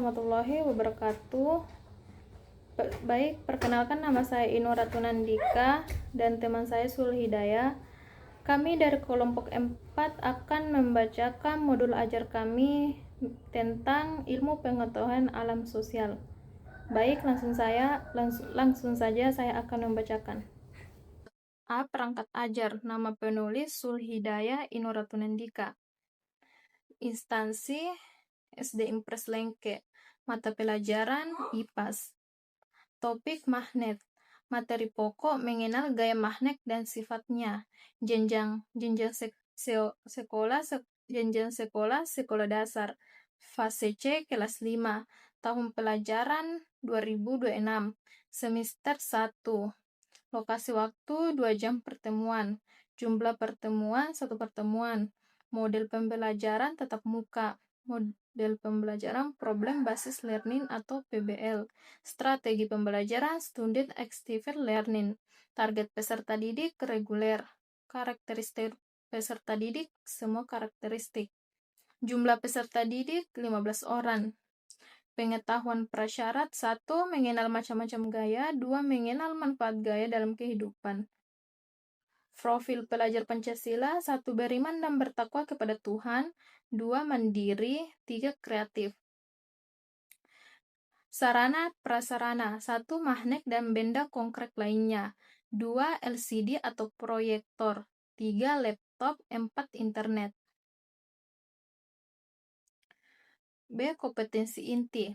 warahmatullahi wabarakatuh. Baik, perkenalkan nama saya Inu Ratunandika dan teman saya Sulhidayah. Kami dari kelompok 4 akan membacakan modul ajar kami tentang ilmu pengetahuan alam sosial. Baik, langsung saja saya akan membacakan. A. Perangkat ajar. Nama penulis Sulhidayah Inu Ratunandika. Instansi SD Impres Lengke. Mata pelajaran IPAS. Topik magnet. Materi pokok mengenal gaya magnet dan sifatnya. Jenjang sekolah dasar. Fase C kelas 5. Tahun pelajaran 2026. Semester 1. Lokasi waktu 2 jam pertemuan. Jumlah pertemuan 1 pertemuan. Model pembelajaran tatap muka. Model pembelajaran problem basis learning atau PBL. Strategi pembelajaran student active learning. Target peserta didik reguler. Karakteristik peserta didik semua karakteristik. Jumlah peserta didik 15 orang. Pengetahuan prasyarat 1. Mengenal macam-macam gaya. 2. Mengenal manfaat gaya dalam kehidupan. Profil pelajar Pancasila 1. Beriman dan bertakwa kepada Tuhan. 2. Mandiri. 3. Kreatif. Sarana prasarana 1. Magnet dan benda konkret lainnya. 2. LCD atau proyektor. 3. Laptop. 4. Internet. B. Kompetensi inti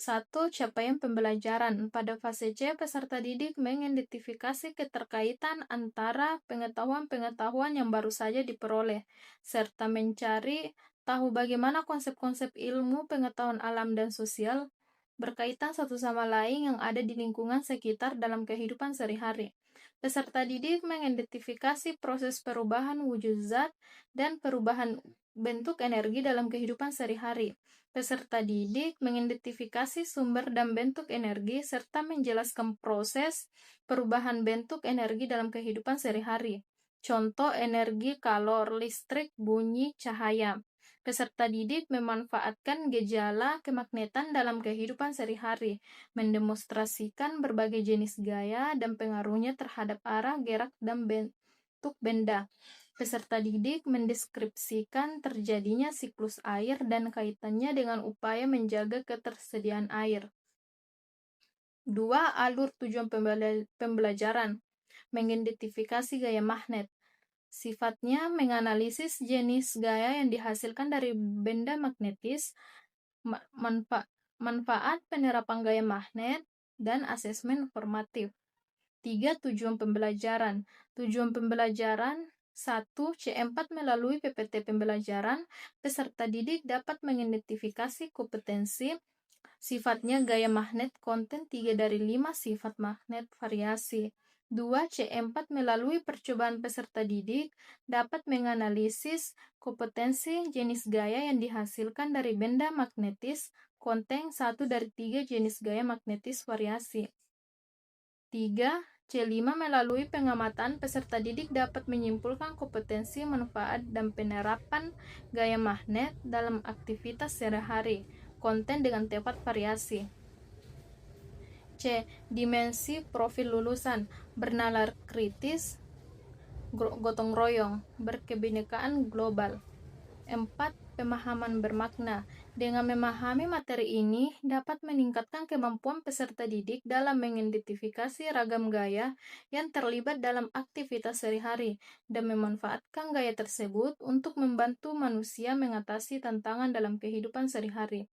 1. Capaian pembelajaran. Pada fase C, peserta didik mengidentifikasi keterkaitan antara pengetahuan-pengetahuan yang baru saja diperoleh, serta mencari tahu bagaimana konsep-konsep ilmu pengetahuan alam dan sosial berkaitan satu sama lain yang ada di lingkungan sekitar dalam kehidupan sehari-hari. Peserta didik mengidentifikasi proses perubahan wujud zat dan perubahan bentuk energi dalam kehidupan sehari-hari. Peserta didik mengidentifikasi sumber dan bentuk energi serta menjelaskan proses perubahan bentuk energi dalam kehidupan sehari-hari. Contoh energi kalor, listrik, bunyi, cahaya. Peserta didik memanfaatkan gejala kemagnetan dalam kehidupan sehari-hari, mendemonstrasikan berbagai jenis gaya dan pengaruhnya terhadap arah, gerak, dan bentuk benda. Peserta didik mendeskripsikan terjadinya siklus air dan kaitannya dengan upaya menjaga ketersediaan air. 2. Alur tujuan pembelajaran. Mengidentifikasi gaya magnet. Sifatnya menganalisis jenis gaya yang dihasilkan dari benda magnetis, manfaat penerapan gaya magnet, dan asesmen formatif. 3. Tujuan pembelajaran. Tujuan pembelajaran 1. C4 melalui PPT pembelajaran, peserta didik dapat mengidentifikasi kompetensi sifatnya gaya magnet konten 3 dari 5 sifat magnet variasi. 2. C4 melalui percobaan peserta didik dapat menganalisis kompetensi jenis gaya yang dihasilkan dari benda magnetis konten 1 dari 3 jenis gaya magnetis variasi. 3. C5 melalui pengamatan, peserta didik dapat menyimpulkan kompetensi, manfaat, dan penerapan gaya magnet dalam aktivitas sehari-hari, konten dengan tepat variasi. C. Dimensi profil lulusan, bernalar kritis, gotong royong, berkebinekaan global. 4. Pemahaman bermakna. Dengan memahami materi ini dapat meningkatkan kemampuan peserta didik dalam mengidentifikasi ragam gaya yang terlibat dalam aktivitas sehari-hari dan memanfaatkan gaya tersebut untuk membantu manusia mengatasi tantangan dalam kehidupan sehari-hari.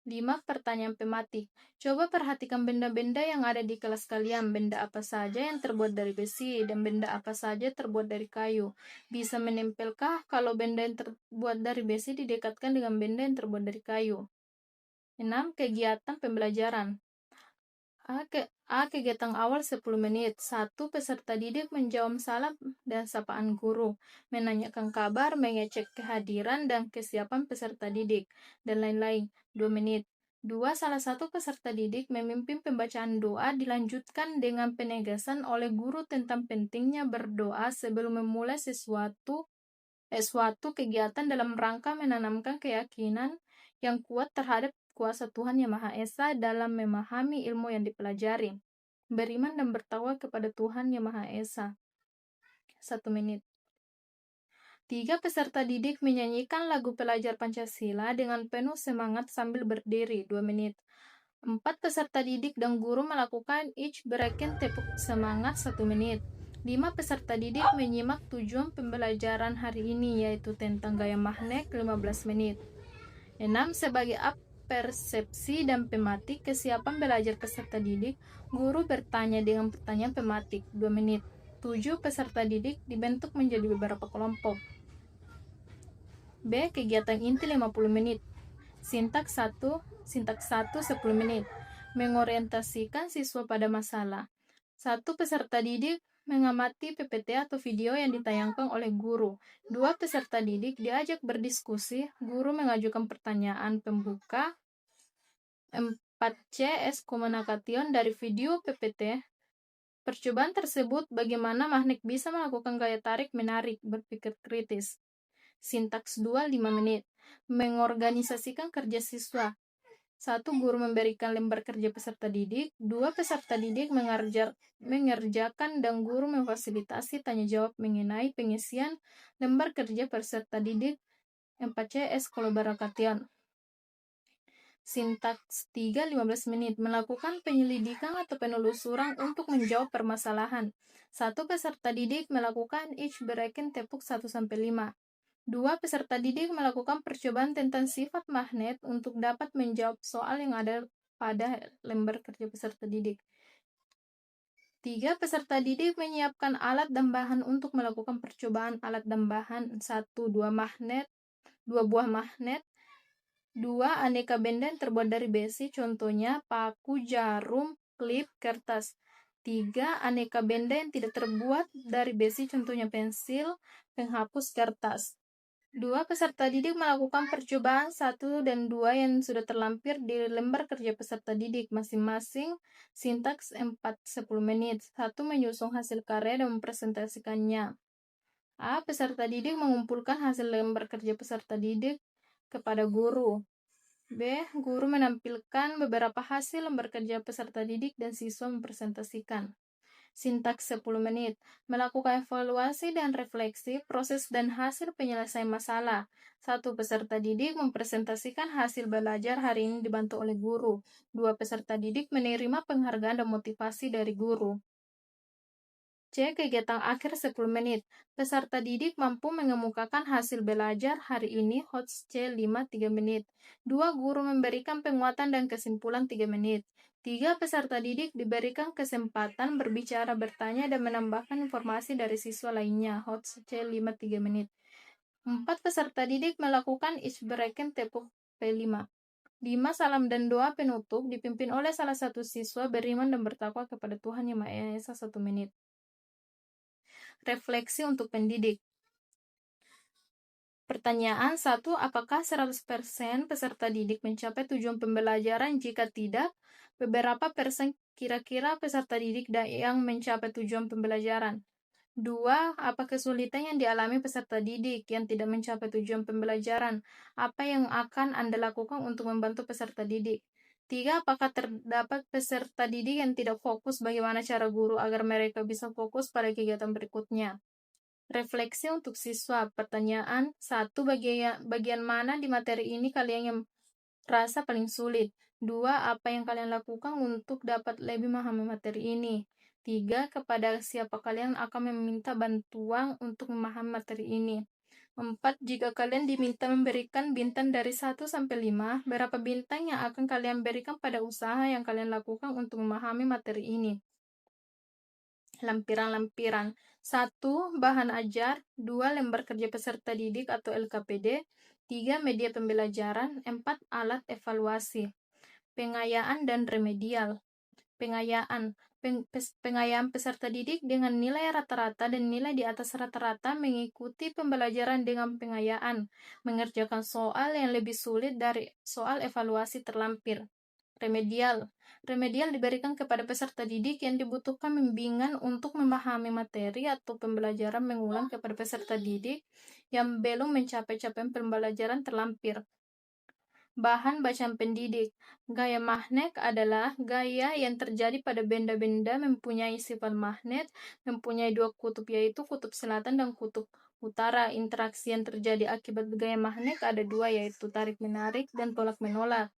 5. Pertanyaan tematik. Coba perhatikan benda-benda yang ada di kelas kalian. Benda apa saja yang terbuat dari besi dan benda apa saja terbuat dari kayu. Bisa menempelkah kalau benda yang terbuat dari besi didekatkan dengan benda yang terbuat dari kayu? 6. Kegiatan pembelajaran. Kegiatan awal 10 menit. 1. Peserta didik menjawab salam dan sapaan guru, menanyakan kabar, mengecek kehadiran dan kesiapan peserta didik, dan lain-lain. 2 menit. 2. Salah satu peserta didik memimpin pembacaan doa dilanjutkan dengan penegasan oleh guru tentang pentingnya berdoa sebelum memulai suatu kegiatan dalam rangka menanamkan keyakinan yang kuat terhadap kuasa Tuhan Yang Maha Esa dalam memahami ilmu yang dipelajari. Beriman dan bertakwa kepada Tuhan Yang Maha Esa. 1 menit. 3 peserta didik menyanyikan lagu pelajar Pancasila dengan penuh semangat sambil berdiri 2 menit. 4 peserta didik dan guru melakukan icbreaking tepuk semangat 1 menit. 5 peserta didik menyimak tujuan pembelajaran hari ini, yaitu tentang gaya magnet 15 menit. 6. Sebagai persepsi dan pematik kesiapan belajar peserta didik, guru bertanya dengan pertanyaan pematik 2 menit. 7 peserta didik dibentuk menjadi beberapa kelompok. B. Kegiatan inti 50 menit. Sintaks 1 10 menit. Mengorientasikan siswa pada masalah. 1 peserta didik mengamati PPT atau video yang ditayangkan oleh guru. 2 peserta didik diajak berdiskusi, guru mengajukan pertanyaan pembuka. 4C Komunikation dari video PPT. Percobaan tersebut bagaimana magnet bisa melakukan gaya tarik-menarik, berpikir kritis. Sintaks 2 5 menit. Mengorganisasikan kerja siswa. 1. Guru memberikan lembar kerja peserta didik. 2. Peserta didik mengerjakan dan guru memfasilitasi tanya jawab mengenai pengisian lembar kerja peserta didik. 4C Collaboration. Sintaks 3 15 menit. Melakukan penyelidikan atau penelusuran untuk menjawab permasalahan. 1. Peserta didik melakukan icbreaking tepuk 1-5. 2. Peserta didik melakukan percobaan tentang sifat magnet untuk dapat menjawab soal yang ada pada lembar kerja peserta didik. 3. Peserta didik menyiapkan alat dan bahan untuk melakukan percobaan alat dan bahan. 1. 2 buah magnet. 2. Aneka benda yang terbuat dari besi, contohnya paku, jarum, klip, kertas. 3. Aneka benda yang tidak terbuat dari besi, contohnya pensil, penghapus kertas. 2. Peserta didik melakukan percobaan 1 dan 2 yang sudah terlampir di lembar kerja peserta didik masing-masing. Sintaks 4-10 menit. 1. Menyusun hasil karya dan mempresentasikannya. A. Peserta didik mengumpulkan hasil lembar kerja peserta didik kepada guru. B. Guru menampilkan beberapa hasil lembar kerja peserta didik dan siswa mempresentasikan. Sintaks 10 menit. Melakukan evaluasi dan refleksi proses dan hasil penyelesaian masalah. 1. Peserta didik mempresentasikan hasil belajar hari ini dibantu oleh guru. 2. Peserta didik menerima penghargaan dan motivasi dari guru. C. Kegiatan akhir 10 menit. Peserta didik mampu mengemukakan hasil belajar hari ini HOTS C 5-3 menit. 2. Guru memberikan penguatan dan kesimpulan 3 menit. 3. Peserta didik diberikan kesempatan berbicara, bertanya, dan menambahkan informasi dari siswa lainnya HOTS C 5-3 menit. 4. Peserta didik melakukan icbreaking tepuk P5. 5. Salam dan doa penutup dipimpin oleh salah satu siswa beriman dan bertakwa kepada Tuhan Yang Maha Esa 1 menit. Refleksi untuk pendidik. Pertanyaan 1. Apakah 100% peserta didik mencapai tujuan pembelajaran? Jika tidak, beberapa persen kira-kira peserta didik yang mencapai tujuan pembelajaran? 2. Apa kesulitan yang dialami peserta didik yang tidak mencapai tujuan pembelajaran? Apa yang akan Anda lakukan untuk membantu peserta didik? 3. Apakah terdapat peserta didik yang tidak fokus? Bagaimana cara guru agar mereka bisa fokus pada kegiatan berikutnya? Refleksi untuk siswa. Pertanyaan 1. Bagian mana di materi ini kalian yang rasa paling sulit? 2. Apa yang kalian lakukan untuk dapat lebih memahami materi ini? 3. Kepada siapa kalian akan meminta bantuan untuk memahami materi ini? 4. Jika kalian diminta memberikan bintang dari 1 sampai 5, berapa bintang yang akan kalian berikan pada usaha yang kalian lakukan untuk memahami materi ini? Lampiran-lampiran. 1. Bahan ajar. 2. Lembar kerja peserta didik atau LKPD. 3. Media pembelajaran. 4. Alat evaluasi. Pengayaan dan remedial. Pengayaan. Pengayaan peserta didik dengan nilai rata-rata dan nilai di atas rata-rata mengikuti pembelajaran dengan pengayaan, mengerjakan soal yang lebih sulit dari soal evaluasi terlampir. Remedial. Remedial diberikan kepada peserta didik yang dibutuhkan bimbingan untuk memahami materi atau pembelajaran mengulang kepada peserta didik yang belum mencapai capaian pembelajaran terlampir. Bahan bacaan pendidik. Gaya magnet adalah gaya yang terjadi pada benda-benda mempunyai sifat magnet, mempunyai dua kutub yaitu kutub selatan dan kutub utara. Interaksi yang terjadi akibat gaya magnet ada dua yaitu tarik-menarik dan tolak-menolak.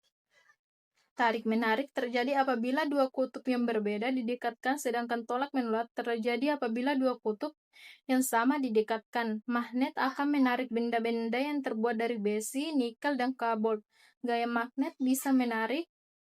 Tarik-menarik terjadi apabila dua kutub yang berbeda didekatkan, sedangkan tolak-menolak terjadi apabila dua kutub yang sama didekatkan. Magnet akan menarik benda-benda yang terbuat dari besi, nikel, dan kabel. Gaya magnet bisa menarik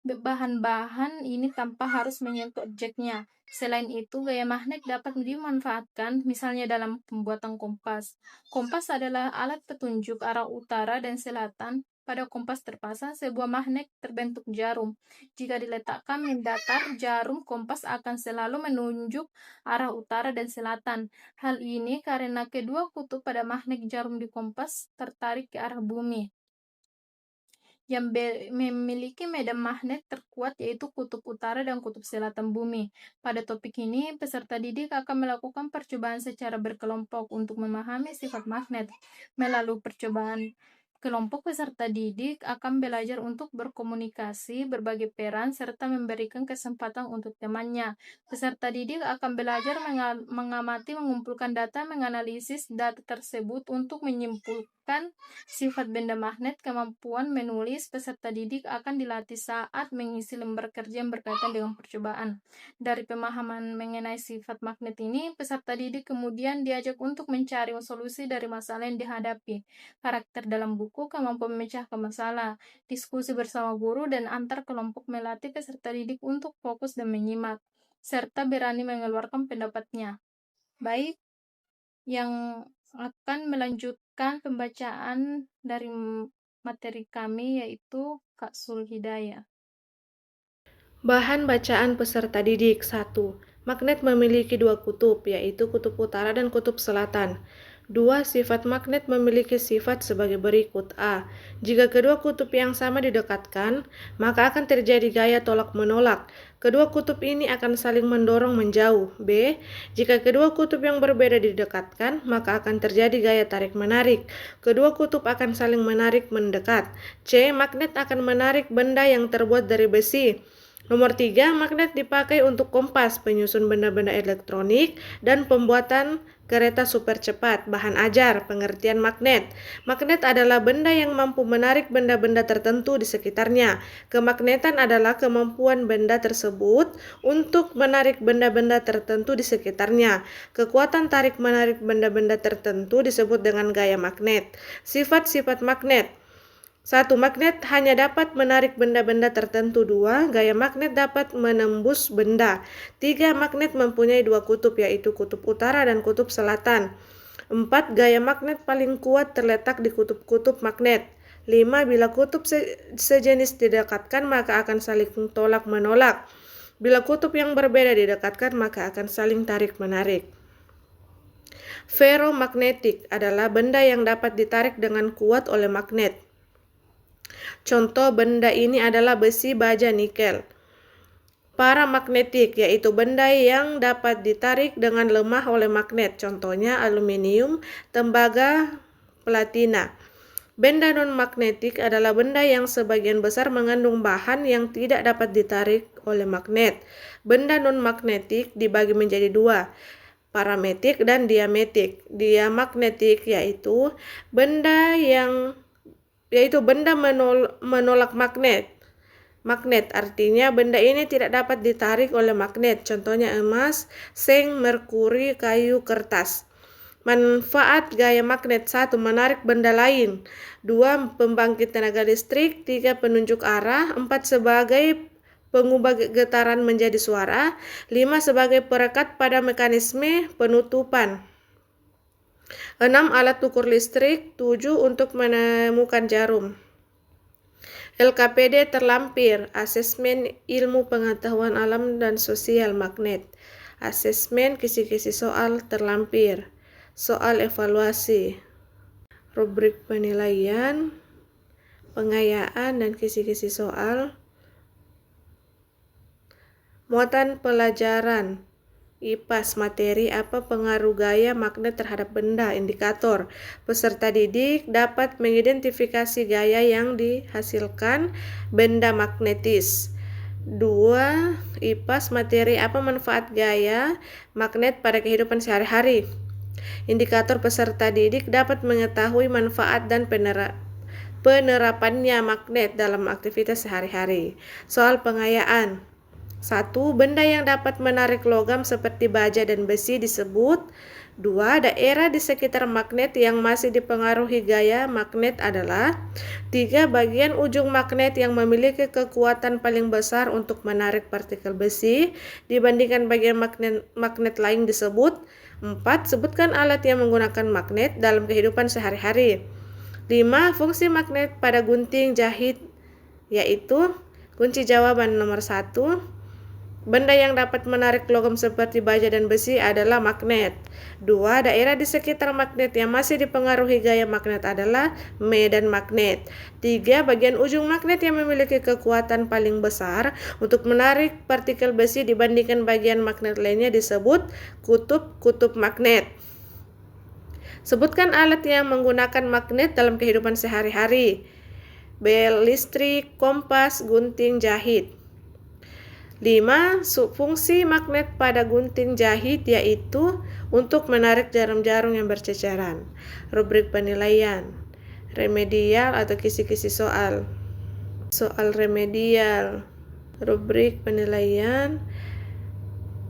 bahan-bahan ini tanpa harus menyentuh objeknya. Selain itu, gaya magnet dapat dimanfaatkan misalnya dalam pembuatan kompas. Kompas adalah alat petunjuk arah utara dan selatan. Pada kompas terpasang sebuah magnet terbentuk jarum. Jika diletakkan mendatar, jarum kompas akan selalu menunjuk arah utara dan selatan. Hal ini karena kedua kutub pada magnet jarum di kompas tertarik ke arah bumi. Yang memiliki medan magnet terkuat yaitu kutub utara dan kutub selatan bumi. Pada topik ini, peserta didik akan melakukan percobaan secara berkelompok untuk memahami sifat magnet. Melalui percobaan kelompok, peserta didik akan belajar untuk berkomunikasi, berbagi peran, serta memberikan kesempatan untuk temannya. Peserta didik akan belajar mengamati, mengumpulkan data, menganalisis data tersebut untuk menyimpulkan sifat benda magnet. Kemampuan menulis peserta didik akan dilatih saat mengisi lembar kerja yang berkaitan dengan percobaan. Dari pemahaman mengenai sifat magnet ini, peserta didik kemudian diajak untuk mencari solusi dari masalah yang dihadapi. Karakter dalam buku, kemampuan memecahkan masalah, diskusi bersama guru, dan antar kelompok melatih peserta didik untuk fokus dan menyimak, serta berani mengeluarkan pendapatnya. Baik, yang akan melanjutkan pembacaan dari materi kami yaitu Kak Sulhidayah. Bahan bacaan peserta didik 1. Magnet memiliki dua kutub, yaitu kutub utara dan kutub selatan. 2. Sifat magnet memiliki sifat sebagai berikut. A. Jika kedua kutub yang sama didekatkan, maka akan terjadi gaya tolak-menolak. Kedua kutub ini akan saling mendorong menjauh. B. Jika kedua kutub yang berbeda didekatkan, maka akan terjadi gaya tarik-menarik. Kedua kutub akan saling menarik mendekat. C. Magnet akan menarik benda yang terbuat dari besi. Nomor 3, magnet dipakai untuk kompas, penyusun benda-benda elektronik, dan pembuatan kereta super cepat. Bahan ajar, pengertian magnet. Magnet adalah benda yang mampu menarik benda-benda tertentu di sekitarnya. Kemagnetan adalah kemampuan benda tersebut untuk menarik benda-benda tertentu di sekitarnya. Kekuatan tarik-menarik benda-benda tertentu disebut dengan gaya magnet. Sifat-sifat magnet. 1. Magnet hanya dapat menarik benda-benda tertentu. 2. Gaya magnet dapat menembus benda. 3. Magnet mempunyai dua kutub, yaitu kutub utara dan kutub selatan. 4. Gaya magnet paling kuat terletak di kutub-kutub magnet. 5. Bila kutub sejenis didekatkan, maka akan saling tolak-menolak. Bila kutub yang berbeda didekatkan, maka akan saling tarik-menarik. Ferromagnetik adalah benda yang dapat ditarik dengan kuat oleh magnet. Contoh benda ini adalah besi, baja, nikel. Paramagnetik yaitu benda yang dapat ditarik dengan lemah oleh magnet. Contohnya aluminium, tembaga, platina. Benda non-magnetik adalah benda yang sebagian besar mengandung bahan yang tidak dapat ditarik oleh magnet. Benda non-magnetik dibagi menjadi dua, parametik dan diametik. Diamagnetik yaitu benda menolak magnet. Magnet artinya benda ini tidak dapat ditarik oleh magnet. Contohnya emas, seng, merkuri, kayu, kertas. Manfaat gaya magnet: 1. Menarik benda lain. 2. Pembangkit tenaga listrik. 3. Penunjuk arah. 4. Sebagai pengubah getaran menjadi suara. 5. Sebagai perekat pada mekanisme penutupan. 6. Alat ukur listrik. 7. Untuk menemukan jarum. LKPD terlampir, asesmen ilmu pengetahuan alam dan sosial magnet. Asesmen kisi-kisi soal terlampir. Soal evaluasi. Rubrik penilaian, pengayaan dan kisi-kisi soal. Muatan pelajaran. IPAS, materi apa pengaruh gaya magnet terhadap benda. Indikator, peserta didik dapat mengidentifikasi gaya yang dihasilkan benda magnetis. 2. IPAS, materi apa manfaat gaya magnet pada kehidupan sehari-hari. Indikator, peserta didik dapat mengetahui manfaat dan penerapannya magnet dalam aktivitas sehari-hari. Soal pengayaan. 1. Benda yang dapat menarik logam seperti baja dan besi disebut. 2. Daerah di sekitar magnet yang masih dipengaruhi gaya magnet adalah. 3. Bagian ujung magnet yang memiliki kekuatan paling besar untuk menarik partikel besi dibandingkan bagian magnet lain disebut. 4. Sebutkan alat yang menggunakan magnet dalam kehidupan sehari-hari. 5. Fungsi magnet pada gunting jahit, yaitu. Kunci jawaban nomor 1. Benda yang dapat menarik logam seperti baja dan besi adalah magnet. 2. Daerah di sekitar magnet yang masih dipengaruhi gaya magnet adalah medan magnet. 3. Bagian ujung magnet yang memiliki kekuatan paling besar untuk menarik partikel besi dibandingkan bagian magnet lainnya disebut kutub magnet. Sebutkan alat yang menggunakan magnet dalam kehidupan sehari-hari. Bel listrik, kompas, gunting jahit. 5. Fungsi magnet pada gunting jahit yaitu untuk menarik jarum-jarum yang berceceran. Rubrik penilaian. Remedial atau kisi-kisi soal. Soal remedial. Rubrik penilaian.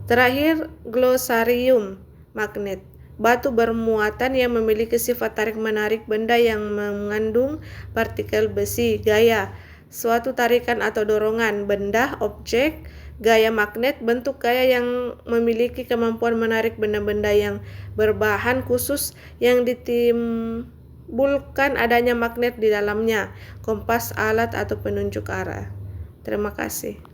Terakhir, glosarium magnet. Batu bermuatan yang memiliki sifat tarik-menarik benda yang mengandung partikel besi. Gaya, suatu tarikan atau dorongan benda, objek. Gaya magnet, bentuk gaya yang memiliki kemampuan menarik benda-benda yang berbahan khusus yang ditimbulkan adanya magnet di dalamnya. Kompas, alat atau penunjuk arah. Terima kasih.